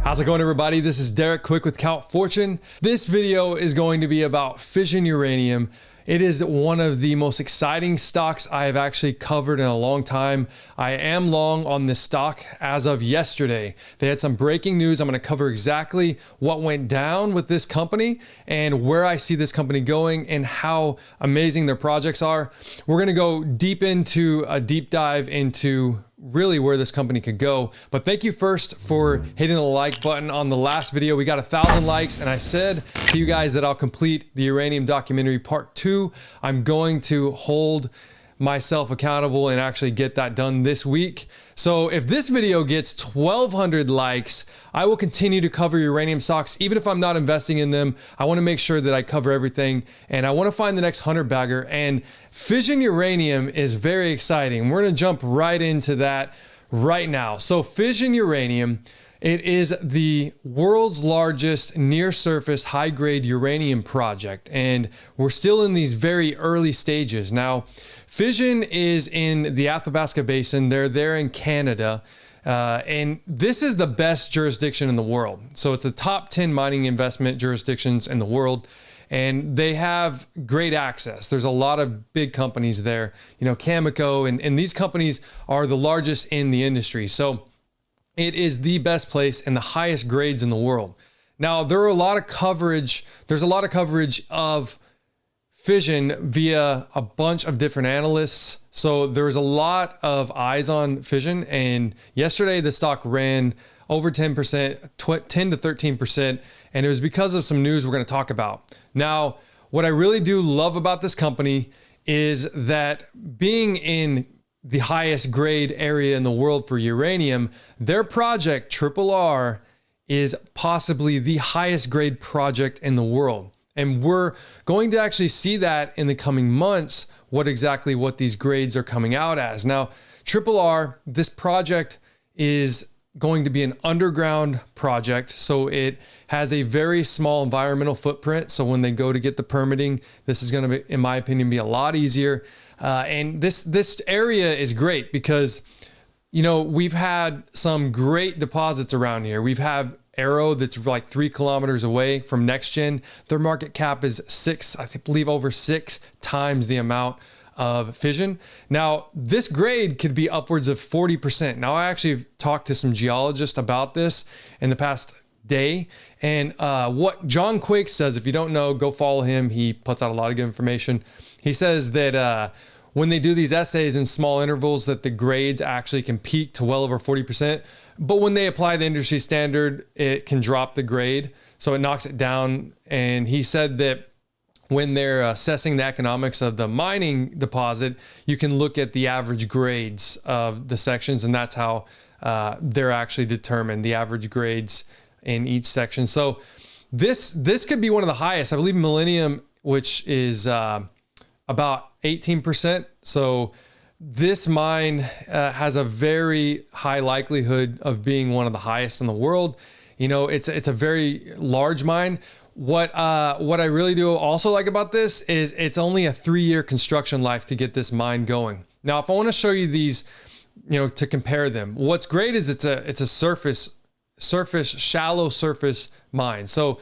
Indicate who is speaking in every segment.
Speaker 1: How's it going, everybody? This is Derek Quick with Count Fortune. This video is going to be about Fission Uranium. It is one of the most exciting stocks I have actually covered in a long time. I am long on this stock as of yesterday. They had some breaking news. I'm going to cover exactly what went down with this company and where I see this company going and how amazing their projects are. We're going to go deep into a deep dive into really where this company could go. But thank you first for hitting the like button on the last video. We got 1,000 likes, and I said to you guys that I'll complete the Uranium documentary part 2. I'm going to hold myself accountable and actually get that done this week. So if this video gets 1,200 likes, I will continue to cover uranium stocks. Even if I'm not investing in them, I want to make sure that I cover everything, and I want to find the next 100 bagger. And Fission Uranium is very exciting. We're going to jump right into that right now. So Fission Uranium, it is the world's largest near-surface high-grade uranium project, and we're still in these very early stages. Now, Fission is in the Athabasca Basin. They're there in Canada, and this is the best jurisdiction in the world. So it's the top 10 mining investment jurisdictions in the world, and they have great access. There's a lot of big companies there, you know, Cameco, and these companies are the largest in the industry. So it is the best place and the highest grades in the world. Now, there's a lot of coverage of Fission via a bunch of different analysts. So there's a lot of eyes on Fission. And yesterday the stock ran over 10%, 10 to 13%. And it was because of some news we're going to talk about. Now, what I really do love about this company is that being in the highest grade area in the world for uranium, their project, Triple R, is possibly the highest grade project in the world. And we're going to actually see that in the coming months, what these grades are coming out as. Now, Triple R, this project is going to be an underground project. So it has a very small environmental footprint. So when they go to get the permitting, this is going to be, in my opinion, be a lot easier. And this area is great because, you know, we've had some great deposits around here. We've had Arrow that's like 3 kilometers away from NextGen. Their market cap is over 6 times the amount of Fission. Now, this grade could be upwards of 40%. Now, I actually talked to some geologists about this in the past day. And what John Quake says, if you don't know, go follow him. He puts out a lot of good information. He says that when they do these assays in small intervals, that the grades actually can peak to well over 40%. But when they apply the industry standard, it can drop the grade. So it knocks it down. And he said that when they're assessing the economics of the mining deposit, you can look at the average grades of the sections. And that's how they're actually determined, the average grades in each section. So this could be one of the highest. I believe Millennium, which is about 18%. So this mine has a very high likelihood of being one of the highest in the world. You know, it's a very large mine. What I really do also like about this is it's only a 3-year construction life to get this mine going. Now, if I want to show you these, you know, to compare them, what's great is it's a shallow surface mine. So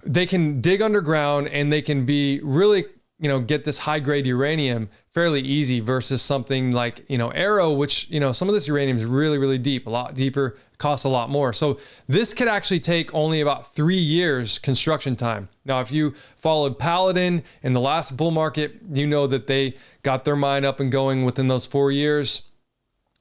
Speaker 1: they can dig underground and they can be really, you know, get this high grade uranium fairly easy versus something like, you know, Arrow, which, you know, some of this uranium is really, really deep, a lot deeper, costs a lot more. So this could actually take only about 3 years construction time. Now, if you followed Paladin in the last bull market, you know that they got their mine up and going within those 4 years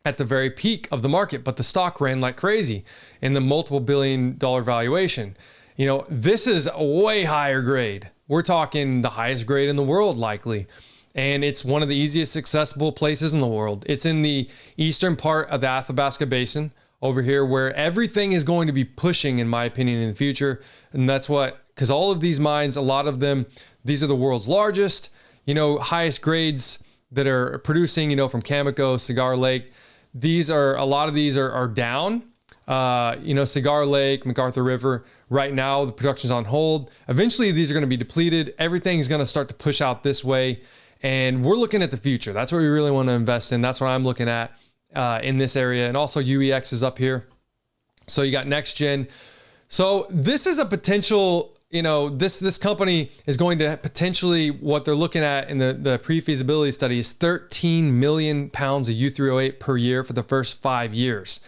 Speaker 1: at the very peak of the market, but the stock ran like crazy in the multiple $billion valuation. You know, this is a way higher grade. We're talking the highest grade in the world, likely. And it's one of the easiest accessible places in the world. It's in the eastern part of the Athabasca Basin over here, where everything is going to be pushing, in my opinion, in the future. And that's because all of these mines, a lot of them, these are the world's largest, you know, highest grades that are producing, you know, from Cameco, Cigar Lake. A lot of these are down. You know, Cigar Lake, McArthur River, right now the production's on hold. Eventually these are going to be depleted. Everything's going to start to push out this way. And we're looking at the future. That's what we really want to invest in. That's what I'm looking at in this area. And also UEX is up here. So you got NextGen. So this is a potential, this company is going to potentially, what they're looking at in the pre-feasibility study is 13 million pounds of U3O8 per year for the first 5 years.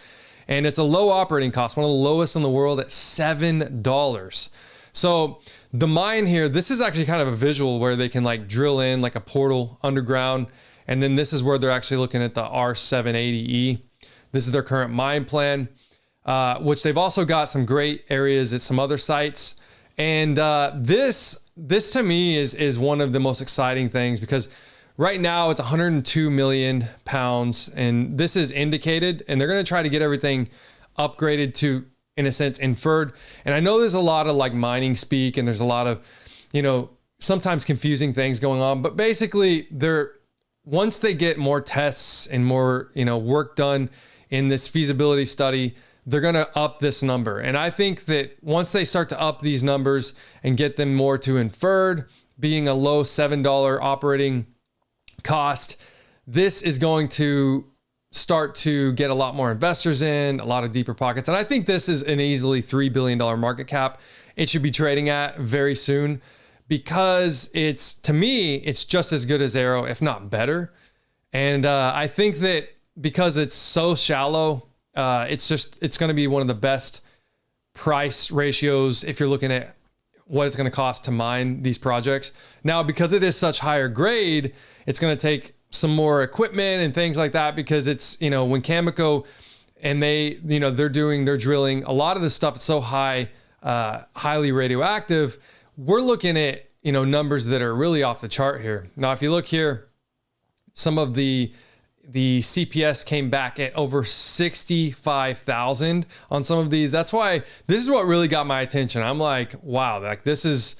Speaker 1: And it's a low operating cost, one of the lowest in the world at $7. So the mine here, this is actually kind of a visual where they can like drill in like a portal underground. And then this is where they're actually looking at the R780E. This is their current mine plan, which they've also got some great areas at some other sites. And this to me is one of the most exciting things, because right now it's 102 million pounds, and this is indicated, and they're going to try to get everything upgraded to, in a sense, inferred. And I know there's a lot of like mining speak, and there's a lot of, sometimes confusing things going on, but basically once they get more tests and more, work done in this feasibility study, they're going to up this number. And I think that once they start to up these numbers and get them more to inferred, being a low $7 operating cost, this is going to start to get a lot more investors in, a lot of deeper pockets. And I think this is an easily $3 billion market cap it should be trading at very soon, because to me, it's just as good as Arrow, if not better. And I think that because it's so shallow, it's going to be one of the best price ratios if you're looking at what it's going to cost to mine these projects. Now, because it is such higher grade, it's going to take some more equipment and things like that, because it's, when Cameco and they're doing their drilling, a lot of this stuff is so highly radioactive. We're looking at, numbers that are really off the chart here. Now, if you look here, some of the CPS came back at over 65,000 on some of these. That's why this is what really got my attention. I'm like, wow, like this is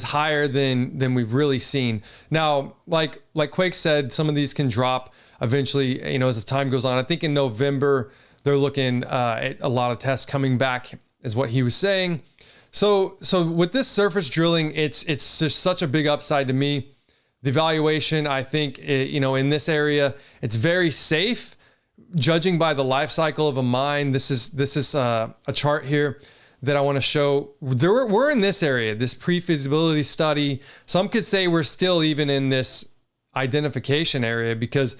Speaker 1: higher than we've really seen. Now, like Quake said, some of these can drop eventually, as the time goes on. I think in November, they're looking at a lot of tests coming back, is what he was saying. So with this surface drilling, it's just such a big upside to me. The valuation, I think, in this area, it's very safe, judging by the life cycle of a mine. This is a chart here that I want to show. We're in this area, this pre-feasibility study. Some could say we're still even in this identification area, because,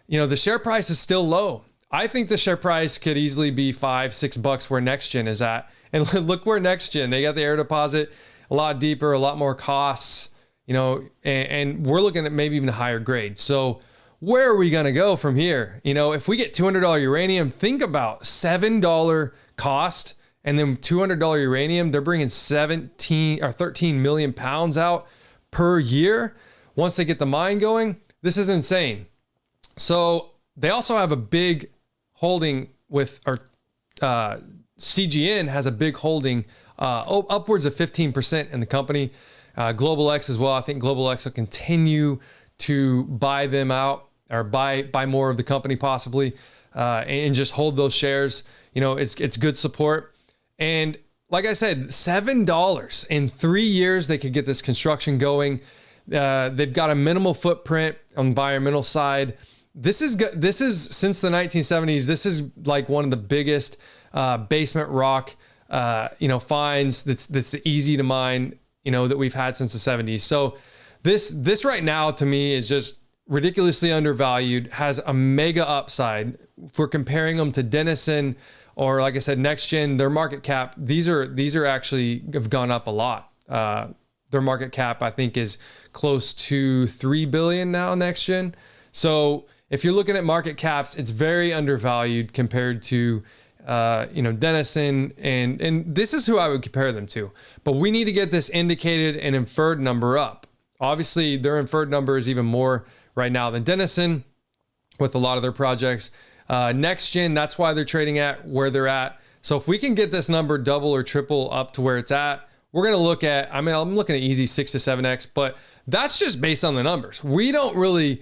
Speaker 1: the share price is still low. I think the share price could easily be $5-6 where NextGen is at. And look where NextGen, they got the air deposit a lot deeper, a lot more costs. And we're looking at maybe even a higher grade. So where are we going to go from here? If we get $200 uranium, think about $7 cost and then $200 uranium, they're bringing 17 or 13 million pounds out per year. Once they get the mine going, this is insane. So they also have a big holding with, CGN has a big holding, upwards of 15% in the company. Global X as well. I think Global X will continue to buy them out, or buy more of the company possibly, and just hold those shares. It's good support. And like I said, $7 in 3 years, they could get this construction going. They've got a minimal footprint on the environmental side. This is since the 1970s. This is like one of the biggest basement rock, finds that's easy to mine, that we've had since the 70s. So this right now to me is just ridiculously undervalued, has a mega upside. If we're comparing them to Denison or, like I said, NextGen, their market cap, these are actually have gone up a lot. Their market cap, I think, is close to 3 billion now, NextGen. So if you're looking at market caps, it's very undervalued compared to Denison, and this is who I would compare them to. But we need to get this indicated and inferred number up. Obviously, their inferred number is even more right now than Denison with a lot of their projects. NextGen, that's why they're trading at where they're at. So if we can get this number double or triple up to where it's at, we're going to look at, I'm looking at easy 6 to 7x, but that's just based on the numbers. We're not really,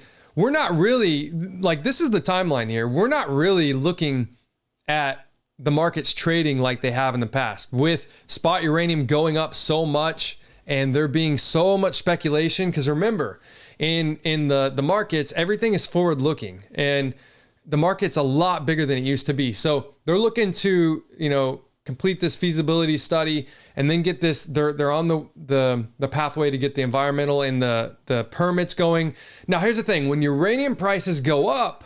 Speaker 1: like, this is the timeline here. We're not really looking at the markets trading like they have in the past, with spot uranium going up so much and there being so much speculation. Because remember, in the markets, everything is forward looking, and the market's a lot bigger than it used to be. So they're looking to, complete this feasibility study, and then get this. They're on the pathway to get the environmental and the permits going. Now, here's the thing: when uranium prices go up,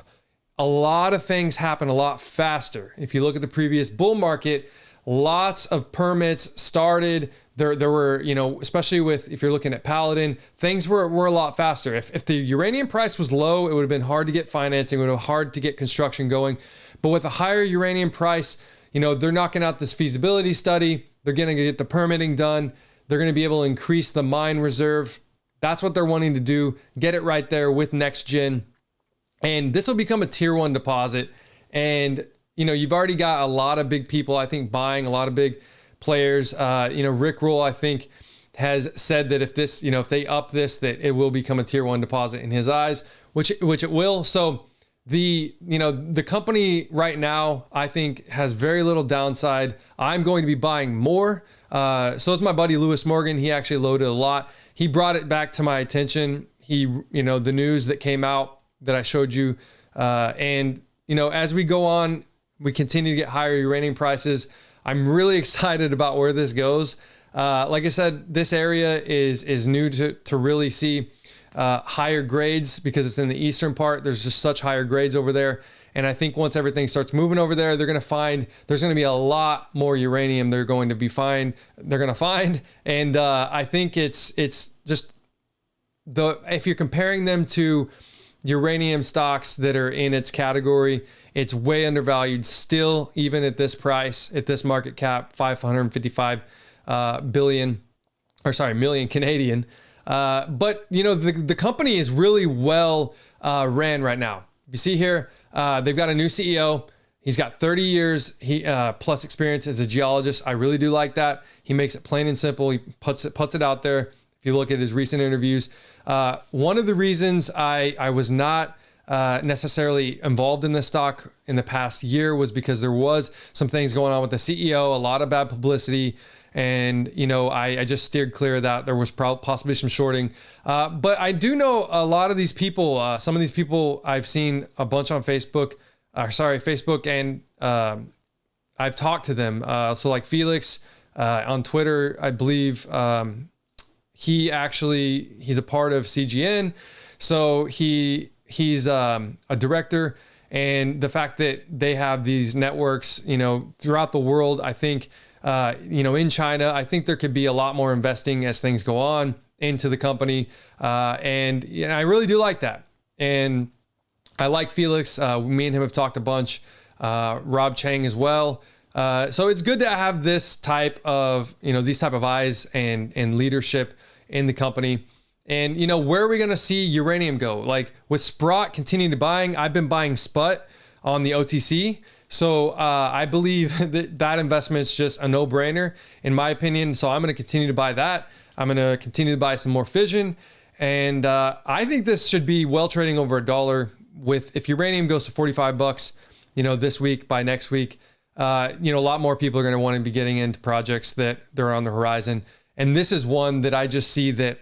Speaker 1: a lot of things happen a lot faster. If you look at the previous bull market, lots of permits started. There were, especially if you're looking at Paladin, things were a lot faster. If the uranium price was low, it would have been hard to get financing, it would have been hard to get construction going. But with a higher uranium price, they're knocking out this feasibility study. They're going to get the permitting done. They're going to be able to increase the mine reserve. That's what they're wanting to do. Get it right there with NextGen. And this will become a tier 1 deposit. And, you've already got a lot of big people, I think, buying, a lot of big players. Rick Roll, I think, has said that if they up this, that it will become a tier 1 deposit in his eyes, which it will. So the company right now, I think, has very little downside. I'm going to be buying more. So is my buddy Lewis Morgan. He actually loaded a lot. He brought it back to my attention. The news that came out that I showed you. And as we go on, we continue to get higher uranium prices. I'm really excited about where this goes. Like I said, this area is new to really see higher grades because it's in the eastern part. There's just such higher grades over there. And I think once everything starts moving over there, they're going to find there's going to be a lot more uranium they're going to find. And I think it's just if you're comparing them to uranium stocks that are in its category, it's way undervalued still, even at this price, at this market cap, 555 million Canadian. But the company is really well ran right now. You see here, they've got a new CEO. He's got 30 years plus experience as a geologist. I really do like that. He makes it plain and simple. He puts it out there. If you look at his recent interviews, one of the reasons I was not necessarily involved in this stock in the past year was because there was some things going on with the CEO, a lot of bad publicity. And, I just steered clear of that. There was possibly some shorting. But I do know a lot of these people, some of these people I've seen a bunch on Facebook, and I've talked to them. So like Felix on Twitter, I believe he's a part of CGN. So he's a director. And the fact that they have these networks, throughout the world, I think, in China, I think there could be a lot more investing as things go on into the company. And I really do like that. And I like Felix. Me and him have talked a bunch, Rob Chang as well. So it's good to have this type of, these type of eyes and leadership in the company. And, where are we going to see uranium go? Like with Sprott continuing to buying, I've been buying SPUT on the OTC. So I believe that investment is just a no-brainer in my opinion. So I'm going to continue to buy that. I'm going to continue to buy some more Fission. And I think this should be well trading over $1 if uranium goes to 45 bucks, this week, by next week, a lot more people are going to want to be getting into projects that they're on the horizon. And this is one that I just see that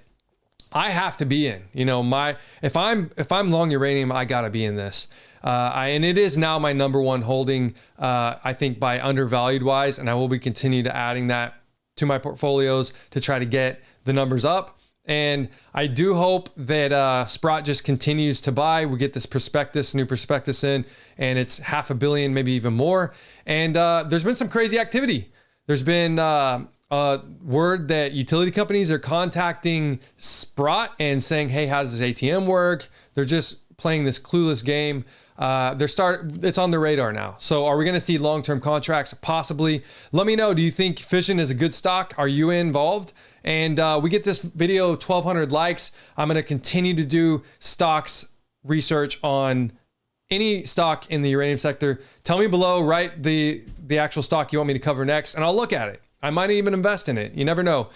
Speaker 1: I have to be in. If I'm long uranium, I got to be in this. And it is now my number one holding, I think by undervalued wise, and I will be continuing to adding that to my portfolios to try to get the numbers up. And I do hope that Sprott just continues to buy. We get this new prospectus in, and it's $500 million, maybe even more. And there's been some crazy activity. There's been word that utility companies are contacting Sprott and saying, hey, how does this ATM work? They're just playing this clueless game. It's on the radar now. So are we going to see long-term contracts? Possibly. Let me know. Do you think Fission is a good stock? Are you involved? And we get this video 1,200 likes. I'm going to continue to do stocks research on any stock in the uranium sector. Tell me below, write the actual stock you want me to cover next, and I'll look at it. I might even invest in it. You never know.